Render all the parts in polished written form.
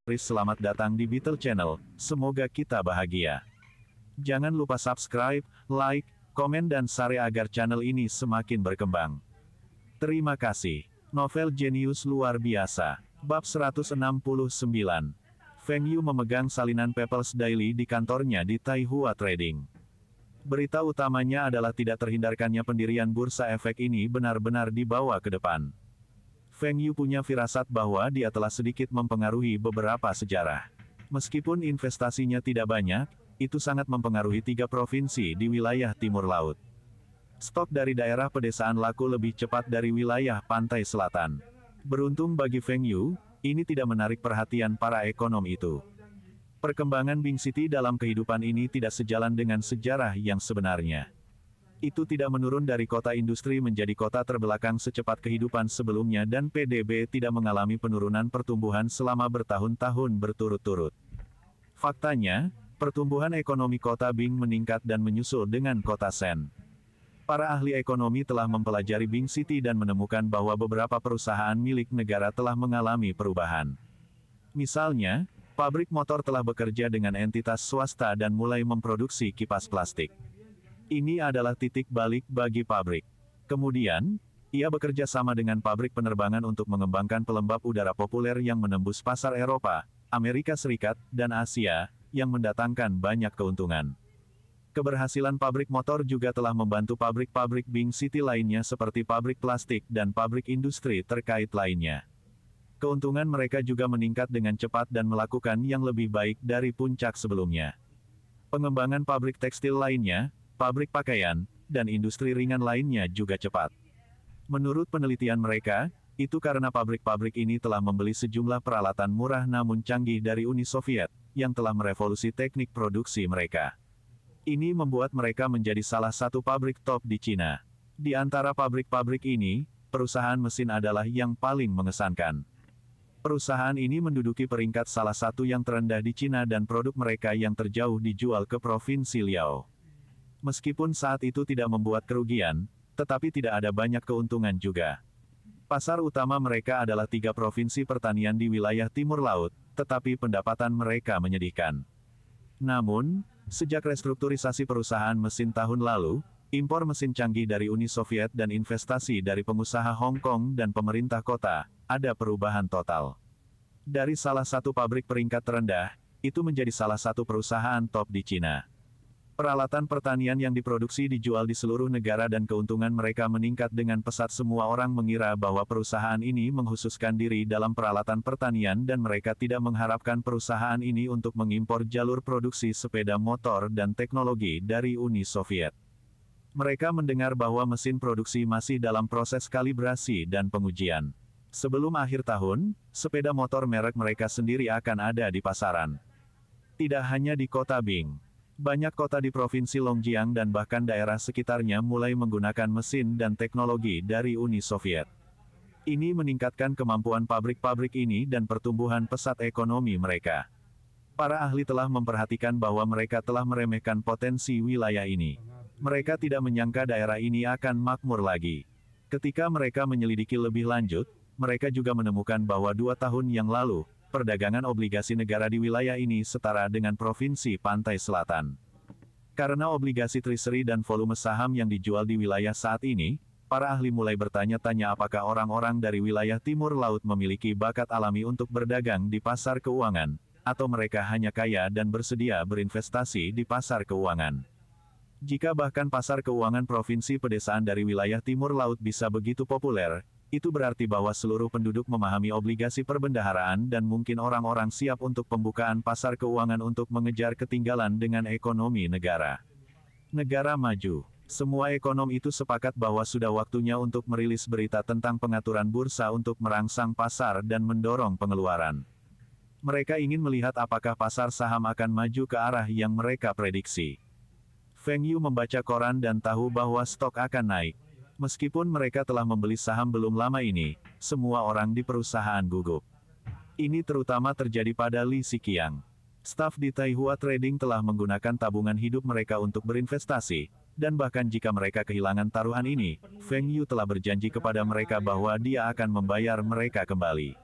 Selamat datang di Beetle Channel, semoga kita bahagia. Jangan lupa subscribe, like, komen dan share agar channel ini semakin berkembang. Terima kasih. Novel jenius luar biasa. Bab 169. Feng Yu memegang salinan People's Daily di kantornya di Taihua Trading. Berita utamanya adalah tidak terhindarkannya pendirian bursa efek ini benar-benar dibawa ke depan. Feng Yu punya firasat bahwa dia telah sedikit mempengaruhi beberapa sejarah. Meskipun investasinya tidak banyak, itu sangat mempengaruhi 3 provinsi di wilayah timur laut. Stok dari daerah pedesaan laku lebih cepat dari wilayah pantai selatan. Beruntung bagi Feng Yu, ini tidak menarik perhatian para ekonom itu. Perkembangan Bing City dalam kehidupan ini tidak sejalan dengan sejarah yang sebenarnya. Itu tidak menurun dari kota industri menjadi kota terbelakang secepat kehidupan sebelumnya dan PDB tidak mengalami penurunan pertumbuhan selama bertahun-tahun berturut-turut. Faktanya, pertumbuhan ekonomi kota Bing meningkat dan menyusul dengan kota Shen. Para ahli ekonomi telah mempelajari Bing City dan menemukan bahwa beberapa perusahaan milik negara telah mengalami perubahan. Misalnya, pabrik motor telah bekerja dengan entitas swasta dan mulai memproduksi kipas plastik. Ini adalah titik balik bagi pabrik. Kemudian, ia bekerja sama dengan pabrik penerbangan untuk mengembangkan pelembab udara populer yang menembus pasar Eropa, Amerika Serikat, dan Asia, yang mendatangkan banyak keuntungan. Keberhasilan pabrik motor juga telah membantu pabrik-pabrik Bing City lainnya seperti pabrik plastik dan pabrik industri terkait lainnya. Keuntungan mereka juga meningkat dengan cepat dan melakukan yang lebih baik dari puncak sebelumnya. Pengembangan pabrik tekstil lainnya, pabrik pakaian, dan industri ringan lainnya juga cepat. Menurut penelitian mereka, itu karena pabrik-pabrik ini telah membeli sejumlah peralatan murah namun canggih dari Uni Soviet, yang telah merevolusi teknik produksi mereka. Ini membuat mereka menjadi salah satu pabrik top di Cina. Di antara pabrik-pabrik ini, perusahaan mesin adalah yang paling mengesankan. Perusahaan ini menduduki peringkat salah satu yang terendah di Cina dan produk mereka yang terjauh dijual ke Provinsi Liao. Meskipun saat itu tidak membuat kerugian, tetapi tidak ada banyak keuntungan juga. Pasar utama mereka adalah 3 provinsi pertanian di wilayah timur laut, tetapi pendapatan mereka menyedihkan. Namun, sejak restrukturisasi perusahaan mesin tahun lalu, impor mesin canggih dari Uni Soviet dan investasi dari pengusaha Hong Kong dan pemerintah kota, ada perubahan total. Dari salah satu pabrik peringkat terendah, itu menjadi salah satu perusahaan top di Cina. Peralatan pertanian yang diproduksi dijual di seluruh negara dan keuntungan mereka meningkat dengan pesat. Semua orang mengira bahwa perusahaan ini menghususkan diri dalam peralatan pertanian dan mereka tidak mengharapkan perusahaan ini untuk mengimpor jalur produksi sepeda motor dan teknologi dari Uni Soviet. Mereka mendengar bahwa mesin produksi masih dalam proses kalibrasi dan pengujian. Sebelum akhir tahun, sepeda motor merek mereka sendiri akan ada di pasaran. Tidak hanya di kota Bing. Banyak kota di Provinsi Longjiang dan bahkan daerah sekitarnya mulai menggunakan mesin dan teknologi dari Uni Soviet. Ini meningkatkan kemampuan pabrik-pabrik ini dan pertumbuhan pesat ekonomi mereka. Para ahli telah memperhatikan bahwa mereka telah meremehkan potensi wilayah ini. Mereka tidak menyangka daerah ini akan makmur lagi. Ketika mereka menyelidiki lebih lanjut, mereka juga menemukan bahwa 2 tahun yang lalu, perdagangan obligasi negara di wilayah ini setara dengan provinsi pantai selatan. Karena obligasi treasury dan volume saham yang dijual di wilayah saat ini, para ahli mulai bertanya-tanya apakah orang-orang dari wilayah timur laut memiliki bakat alami untuk berdagang di pasar keuangan, atau mereka hanya kaya dan bersedia berinvestasi di pasar keuangan. Jika bahkan pasar keuangan provinsi pedesaan dari wilayah timur laut bisa begitu populer, itu berarti bahwa seluruh penduduk memahami obligasi perbendaharaan dan mungkin orang-orang siap untuk pembukaan pasar keuangan untuk mengejar ketinggalan dengan ekonomi negara. Negara maju. Semua ekonom itu sepakat bahwa sudah waktunya untuk merilis berita tentang pengaturan bursa untuk merangsang pasar dan mendorong pengeluaran. Mereka ingin melihat apakah pasar saham akan maju ke arah yang mereka prediksi. Feng Yu membaca koran dan tahu bahwa stok akan naik. Meskipun mereka telah membeli saham belum lama ini, semua orang di perusahaan gugup. Ini terutama terjadi pada Li Siqiang. Staf di Taihua Trading telah menggunakan tabungan hidup mereka untuk berinvestasi, dan bahkan jika mereka kehilangan taruhan ini, Feng Yu telah berjanji kepada mereka bahwa dia akan membayar mereka kembali.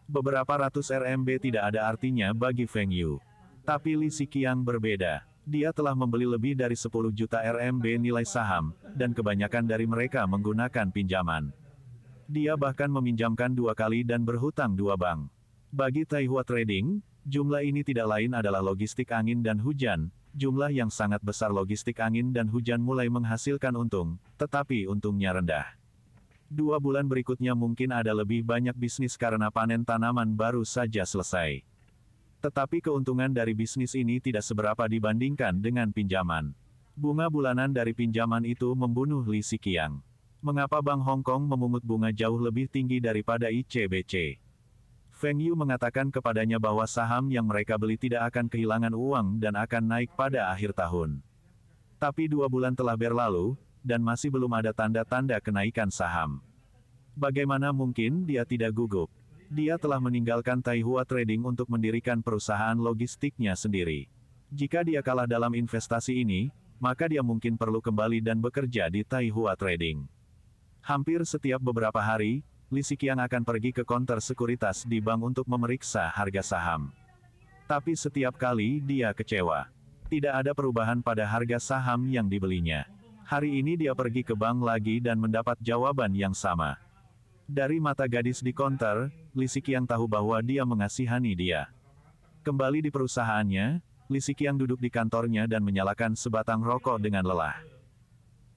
Beberapa ratus RMB tidak ada artinya bagi Feng Yu. Tapi Li Siqiang berbeda. Dia telah membeli lebih dari 10 juta RMB nilai saham, dan kebanyakan dari mereka menggunakan pinjaman. Dia bahkan meminjamkan 2 kali dan berhutang 2 bank. Bagi Taihua Trading, jumlah ini tidak lain adalah logistik angin dan hujan. Jumlah yang sangat besar logistik angin dan hujan mulai menghasilkan untung, tetapi untungnya rendah. 2 bulan berikutnya mungkin ada lebih banyak bisnis karena panen tanaman baru saja selesai. Tetapi keuntungan dari bisnis ini tidak seberapa dibandingkan dengan pinjaman. Bunga bulanan dari pinjaman itu membunuh Li Siqiang. Mengapa Bank Hong Kong memungut bunga jauh lebih tinggi daripada ICBC? Feng Yu mengatakan kepadanya bahwa saham yang mereka beli tidak akan kehilangan uang dan akan naik pada akhir tahun. Tapi 2 bulan telah berlalu, dan masih belum ada tanda-tanda kenaikan saham. Bagaimana mungkin dia tidak gugup? Dia telah meninggalkan Taihua Trading untuk mendirikan perusahaan logistiknya sendiri. Jika dia kalah dalam investasi ini, maka dia mungkin perlu kembali dan bekerja di Taihua Trading. Hampir setiap beberapa hari, Li Siqiang akan pergi ke konter sekuritas di bank untuk memeriksa harga saham. Tapi setiap kali dia kecewa. Tidak ada perubahan pada harga saham yang dibelinya. Hari ini dia pergi ke bank lagi dan mendapat jawaban yang sama. Dari mata gadis di konter, Li Siqiang tahu bahwa dia mengasihani dia. Kembali di perusahaannya, Li Siqiang duduk di kantornya dan menyalakan sebatang rokok dengan lelah.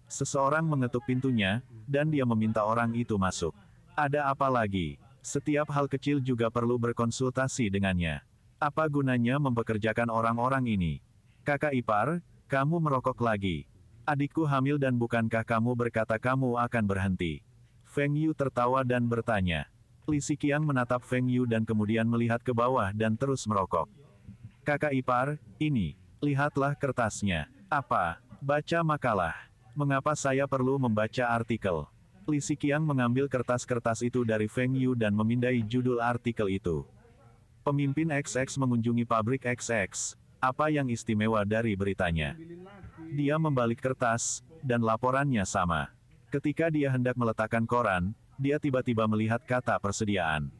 Seseorang mengetuk pintunya, dan dia meminta orang itu masuk. Ada apa lagi? Setiap hal kecil juga perlu berkonsultasi dengannya. Apa gunanya mempekerjakan orang-orang ini? Kakak ipar, kamu merokok lagi. Adikku hamil dan bukankah kamu berkata kamu akan berhenti? Feng Yu tertawa dan bertanya. Li Siqiang menatap Feng Yu dan kemudian melihat ke bawah dan terus merokok. Kakak ipar, ini, lihatlah kertasnya. Apa? Baca makalah. Mengapa saya perlu membaca artikel? Li Siqiang mengambil kertas-kertas itu dari Feng Yu dan memindai judul artikel itu. Pemimpin XX mengunjungi pabrik XX. Apa yang istimewa dari beritanya? Dia membalik kertas, dan laporannya sama. Ketika dia hendak meletakkan koran, dia tiba-tiba melihat kata persediaan.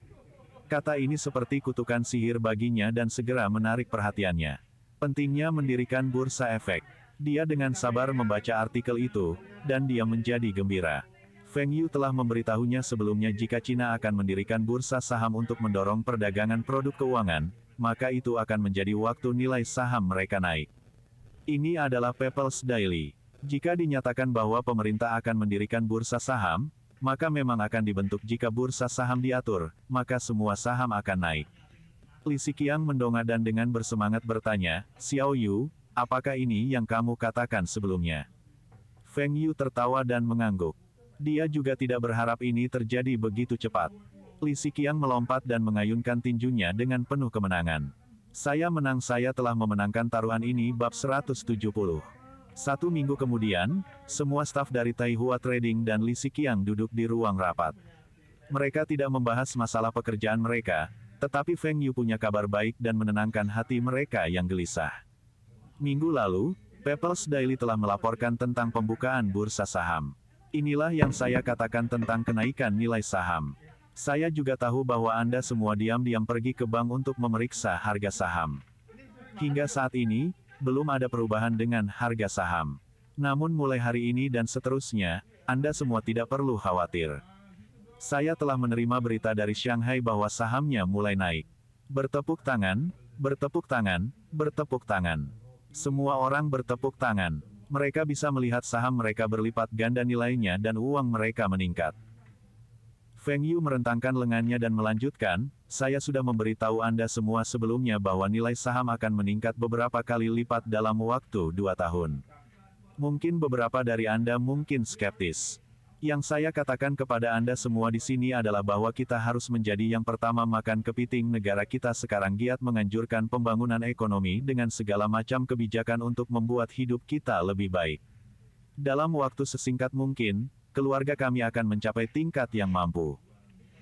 Kata ini seperti kutukan sihir baginya dan segera menarik perhatiannya. Pentingnya mendirikan bursa efek. Dia dengan sabar membaca artikel itu, dan dia menjadi gembira. Feng Yu telah memberitahunya sebelumnya jika Cina akan mendirikan bursa saham untuk mendorong perdagangan produk keuangan, maka itu akan menjadi waktu nilai saham mereka naik. Ini adalah People's Daily. Jika dinyatakan bahwa pemerintah akan mendirikan bursa saham, maka memang akan dibentuk. Jika bursa saham diatur, maka semua saham akan naik. Li Siqiang mendongak dan dengan bersemangat bertanya, Xiao Yu, apakah ini yang kamu katakan sebelumnya? Feng Yu tertawa dan mengangguk. Dia juga tidak berharap ini terjadi begitu cepat. Li Siqiang melompat dan mengayunkan tinjunya dengan penuh kemenangan. Saya menang, saya telah memenangkan taruhan ini bab 170. 1 minggu kemudian, semua staf dari Taihua Trading dan Li Siqiang duduk di ruang rapat. Mereka tidak membahas masalah pekerjaan mereka, tetapi Feng Yu punya kabar baik dan menenangkan hati mereka yang gelisah. Minggu lalu, People's Daily telah melaporkan tentang pembukaan bursa saham. Inilah yang saya katakan tentang kenaikan nilai saham. Saya juga tahu bahwa Anda semua diam-diam pergi ke bank untuk memeriksa harga saham. Hingga saat ini, belum ada perubahan dengan harga saham. Namun mulai hari ini dan seterusnya, Anda semua tidak perlu khawatir. Saya telah menerima berita dari Shanghai bahwa sahamnya mulai naik. Bertepuk tangan, bertepuk tangan, bertepuk tangan. Semua orang bertepuk tangan. Mereka bisa melihat saham mereka berlipat ganda nilainya dan uang mereka meningkat. Feng Yu merentangkan lengannya dan melanjutkan, saya sudah memberitahu Anda semua sebelumnya bahwa nilai saham akan meningkat beberapa kali lipat dalam waktu 2 tahun. Mungkin beberapa dari Anda mungkin skeptis. Yang saya katakan kepada Anda semua di sini adalah bahwa kita harus menjadi yang pertama makan kepiting. Negara kita sekarang giat menganjurkan pembangunan ekonomi dengan segala macam kebijakan untuk membuat hidup kita lebih baik. Dalam waktu sesingkat mungkin, keluarga kami akan mencapai tingkat yang mampu.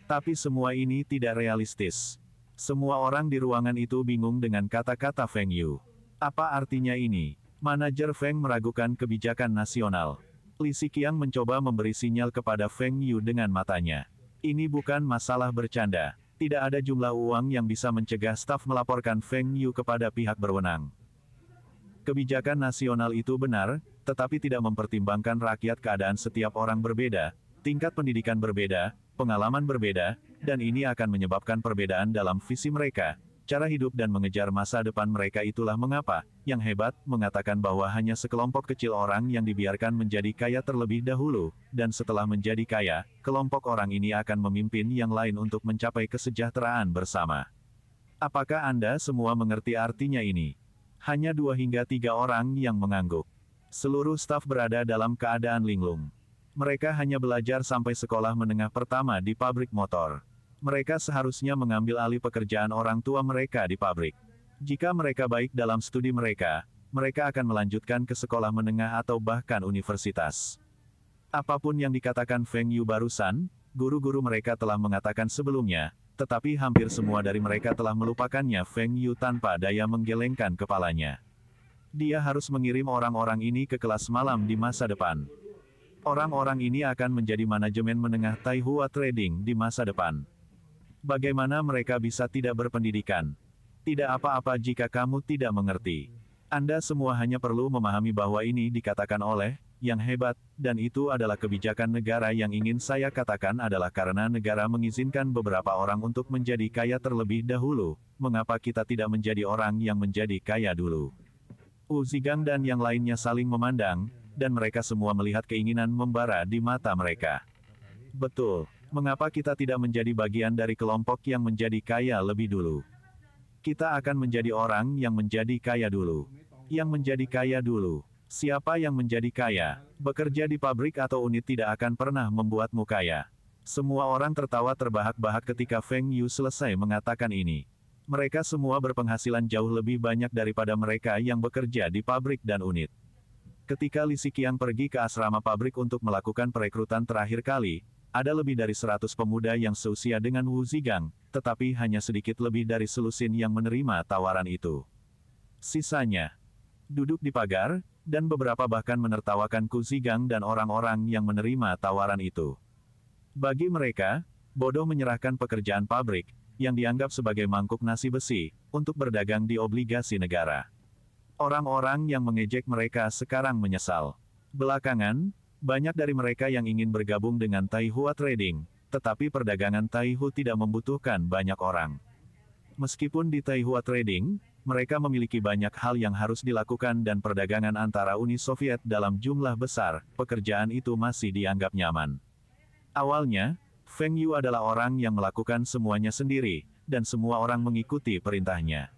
Tapi semua ini tidak realistis. Semua orang di ruangan itu bingung dengan kata-kata Feng Yu. Apa artinya ini? Manajer Feng meragukan kebijakan nasional. Li Siqiang mencoba memberi sinyal kepada Feng Yu dengan matanya. Ini bukan masalah bercanda. Tidak ada jumlah uang yang bisa mencegah staf melaporkan Feng Yu kepada pihak berwenang. Kebijakan nasional itu benar, tetapi tidak mempertimbangkan rakyat. Keadaan setiap orang berbeda, tingkat pendidikan berbeda, pengalaman berbeda, dan ini akan menyebabkan perbedaan dalam visi mereka, cara hidup dan mengejar masa depan mereka. Itulah mengapa, yang hebat, mengatakan bahwa hanya sekelompok kecil orang yang dibiarkan menjadi kaya terlebih dahulu, dan setelah menjadi kaya, kelompok orang ini akan memimpin yang lain untuk mencapai kesejahteraan bersama. Apakah Anda semua mengerti artinya ini? Hanya 2 hingga 3 orang yang mengangguk. Seluruh staf berada dalam keadaan linglung. Mereka hanya belajar sampai sekolah menengah pertama di pabrik motor. Mereka seharusnya mengambil alih pekerjaan orang tua mereka di pabrik. Jika mereka baik dalam studi mereka, mereka akan melanjutkan ke sekolah menengah atau bahkan universitas. Apapun yang dikatakan Feng Yu barusan, guru-guru mereka telah mengatakan sebelumnya, tetapi hampir semua dari mereka telah melupakannya. Feng Yu tanpa daya menggelengkan kepalanya. Dia harus mengirim orang-orang ini ke kelas malam di masa depan. Orang-orang ini akan menjadi manajemen menengah Taihua Trading di masa depan. Bagaimana mereka bisa tidak berpendidikan? Tidak apa-apa jika kamu tidak mengerti. Anda semua hanya perlu memahami bahwa ini dikatakan oleh yang hebat, dan itu adalah kebijakan negara. Yang ingin saya katakan adalah karena negara mengizinkan beberapa orang untuk menjadi kaya terlebih dahulu, mengapa kita tidak menjadi orang yang menjadi kaya dulu? Wu Zigang dan yang lainnya saling memandang, dan mereka semua melihat keinginan membara di mata mereka. Betul, mengapa kita tidak menjadi bagian dari kelompok yang menjadi kaya lebih dulu? Kita akan menjadi orang yang menjadi kaya dulu. Yang menjadi kaya dulu. Siapa yang menjadi kaya? Bekerja di pabrik atau unit tidak akan pernah membuatmu kaya. Semua orang tertawa terbahak-bahak ketika Feng Yu selesai mengatakan ini. Mereka semua berpenghasilan jauh lebih banyak daripada mereka yang bekerja di pabrik dan unit. Ketika Li Siqiang pergi ke asrama pabrik untuk melakukan perekrutan terakhir kali, ada lebih dari 100 pemuda yang seusia dengan Wu Zigang, tetapi hanya sedikit lebih dari selusin yang menerima tawaran itu. Sisanya duduk di pagar, dan beberapa bahkan menertawakan Ku Zigang dan orang-orang yang menerima tawaran itu. Bagi mereka, bodoh menyerahkan pekerjaan pabrik, yang dianggap sebagai mangkuk nasi besi, untuk berdagang di obligasi negara. Orang-orang yang mengejek mereka sekarang menyesal. Belakangan, banyak dari mereka yang ingin bergabung dengan Taihua Trading, tetapi perdagangan Taihu tidak membutuhkan banyak orang. Meskipun di Taihua Trading, mereka memiliki banyak hal yang harus dilakukan dan perdagangan antara Uni Soviet dalam jumlah besar, pekerjaan itu masih dianggap nyaman. Awalnya, Feng Yu adalah orang yang melakukan semuanya sendiri, dan semua orang mengikuti perintahnya.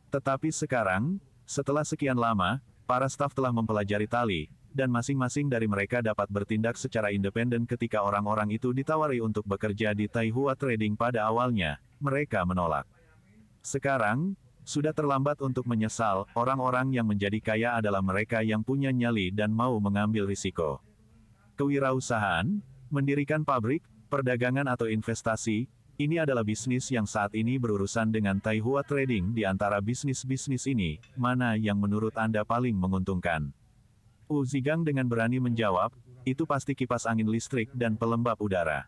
Tetapi sekarang, setelah sekian lama, para staf telah mempelajari tali, dan masing-masing dari mereka dapat bertindak secara independen. Ketika orang-orang itu ditawari untuk bekerja di Taihua Trading pada awalnya, mereka menolak. Sekarang, sudah terlambat untuk menyesal. Orang-orang yang menjadi kaya adalah mereka yang punya nyali dan mau mengambil risiko. Kewirausahaan, mendirikan pabrik, perdagangan atau investasi, ini adalah bisnis yang saat ini berurusan dengan Taihua Trading. Di antara bisnis-bisnis ini, mana yang menurut Anda paling menguntungkan? Wu Zigang dengan berani menjawab, itu pasti kipas angin listrik dan pelembab udara.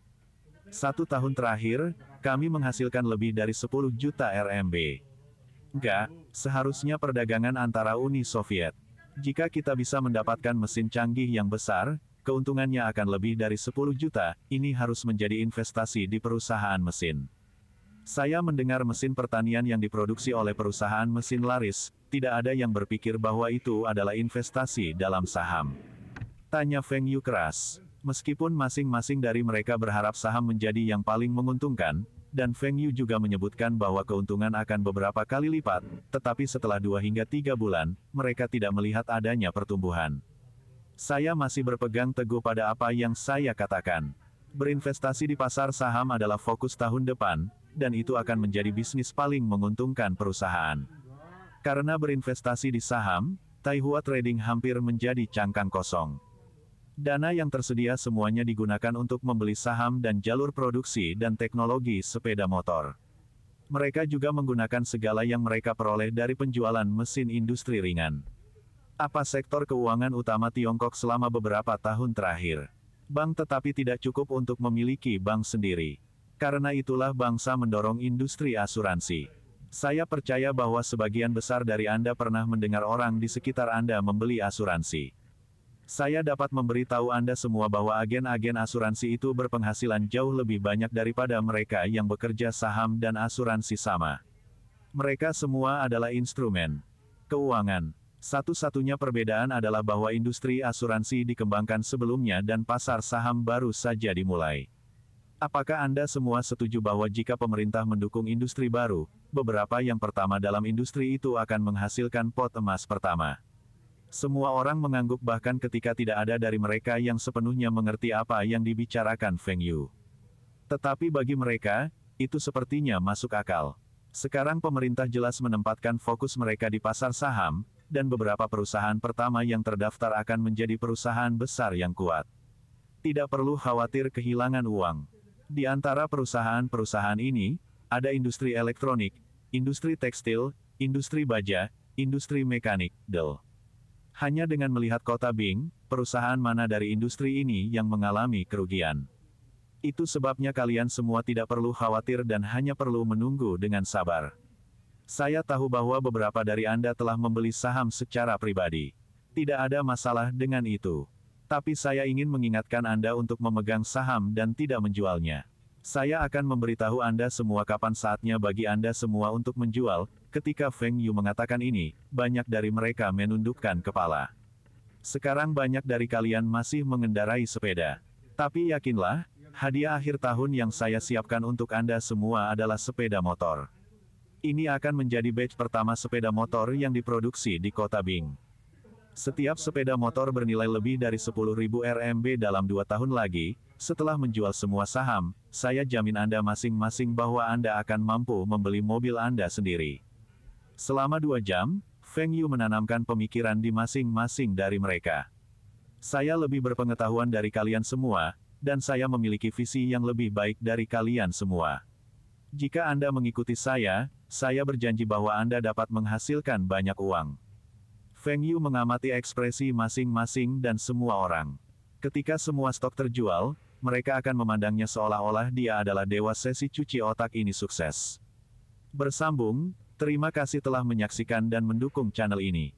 1 tahun terakhir, kami menghasilkan lebih dari 10 juta RMB. Enggak, seharusnya perdagangan antara Uni Soviet. Jika kita bisa mendapatkan mesin canggih yang besar, keuntungannya akan lebih dari 10 juta, ini harus menjadi investasi di perusahaan mesin. Saya mendengar mesin pertanian yang diproduksi oleh perusahaan mesin laris, tidak ada yang berpikir bahwa itu adalah investasi dalam saham. Tanya Feng Yu keras. Meskipun masing-masing dari mereka berharap saham menjadi yang paling menguntungkan, dan Feng Yu juga menyebutkan bahwa keuntungan akan beberapa kali lipat, tetapi setelah 2 hingga 3 bulan, mereka tidak melihat adanya pertumbuhan. Saya masih berpegang teguh pada apa yang saya katakan. Berinvestasi di pasar saham adalah fokus tahun depan, dan itu akan menjadi bisnis paling menguntungkan perusahaan. Karena berinvestasi di saham, Taihua Trading hampir menjadi cangkang kosong. Dana yang tersedia semuanya digunakan untuk membeli saham dan jalur produksi dan teknologi sepeda motor. Mereka juga menggunakan segala yang mereka peroleh dari penjualan mesin industri ringan. Apa sektor keuangan utama Tiongkok selama beberapa tahun terakhir? Bank, tetapi tidak cukup untuk memiliki bank sendiri. Karena itulah bangsa mendorong industri asuransi. Saya percaya bahwa sebagian besar dari Anda pernah mendengar orang di sekitar Anda membeli asuransi. Saya dapat memberitahu Anda semua bahwa agen-agen asuransi itu berpenghasilan jauh lebih banyak daripada mereka yang bekerja saham dan asuransi sama. Mereka semua adalah instrumen keuangan. Satu-satunya perbedaan adalah bahwa industri asuransi dikembangkan sebelumnya dan pasar saham baru saja dimulai. Apakah Anda semua setuju bahwa jika pemerintah mendukung industri baru, beberapa yang pertama dalam industri itu akan menghasilkan pot emas pertama? Semua orang mengangguk bahkan ketika tidak ada dari mereka yang sepenuhnya mengerti apa yang dibicarakan Feng Yu. Tetapi bagi mereka, itu sepertinya masuk akal. Sekarang pemerintah jelas menempatkan fokus mereka di pasar saham, dan beberapa perusahaan pertama yang terdaftar akan menjadi perusahaan besar yang kuat. Tidak perlu khawatir kehilangan uang. Di antara perusahaan-perusahaan ini, ada industri elektronik, industri tekstil, industri baja, industri mekanik, Dell. Hanya dengan melihat kota Bing, perusahaan mana dari industri ini yang mengalami kerugian. Itu sebabnya kalian semua tidak perlu khawatir dan hanya perlu menunggu dengan sabar. Saya tahu bahwa beberapa dari Anda telah membeli saham secara pribadi. Tidak ada masalah dengan itu. Tapi saya ingin mengingatkan Anda untuk memegang saham dan tidak menjualnya. Saya akan memberitahu Anda semua kapan saatnya bagi Anda semua untuk menjual. Ketika Feng Yu mengatakan ini, banyak dari mereka menundukkan kepala. Sekarang banyak dari kalian masih mengendarai sepeda. Tapi yakinlah, hadiah akhir tahun yang saya siapkan untuk Anda semua adalah sepeda motor. Ini akan menjadi batch pertama sepeda motor yang diproduksi di kota Bing. Setiap sepeda motor bernilai lebih dari 10.000 RMB dalam 2 tahun lagi. Setelah menjual semua saham, saya jamin Anda masing-masing bahwa Anda akan mampu membeli mobil Anda sendiri. Selama 2 jam, Feng Yu menanamkan pemikiran di masing-masing dari mereka. Saya lebih berpengetahuan dari kalian semua, dan saya memiliki visi yang lebih baik dari kalian semua. Jika Anda mengikuti saya berjanji bahwa Anda dapat menghasilkan banyak uang. Feng Yu mengamati ekspresi masing-masing dan semua orang. Ketika semua stok terjual, mereka akan memandangnya seolah-olah dia adalah dewa sesi cuci otak ini sukses. Bersambung, terima kasih telah menyaksikan dan mendukung channel ini.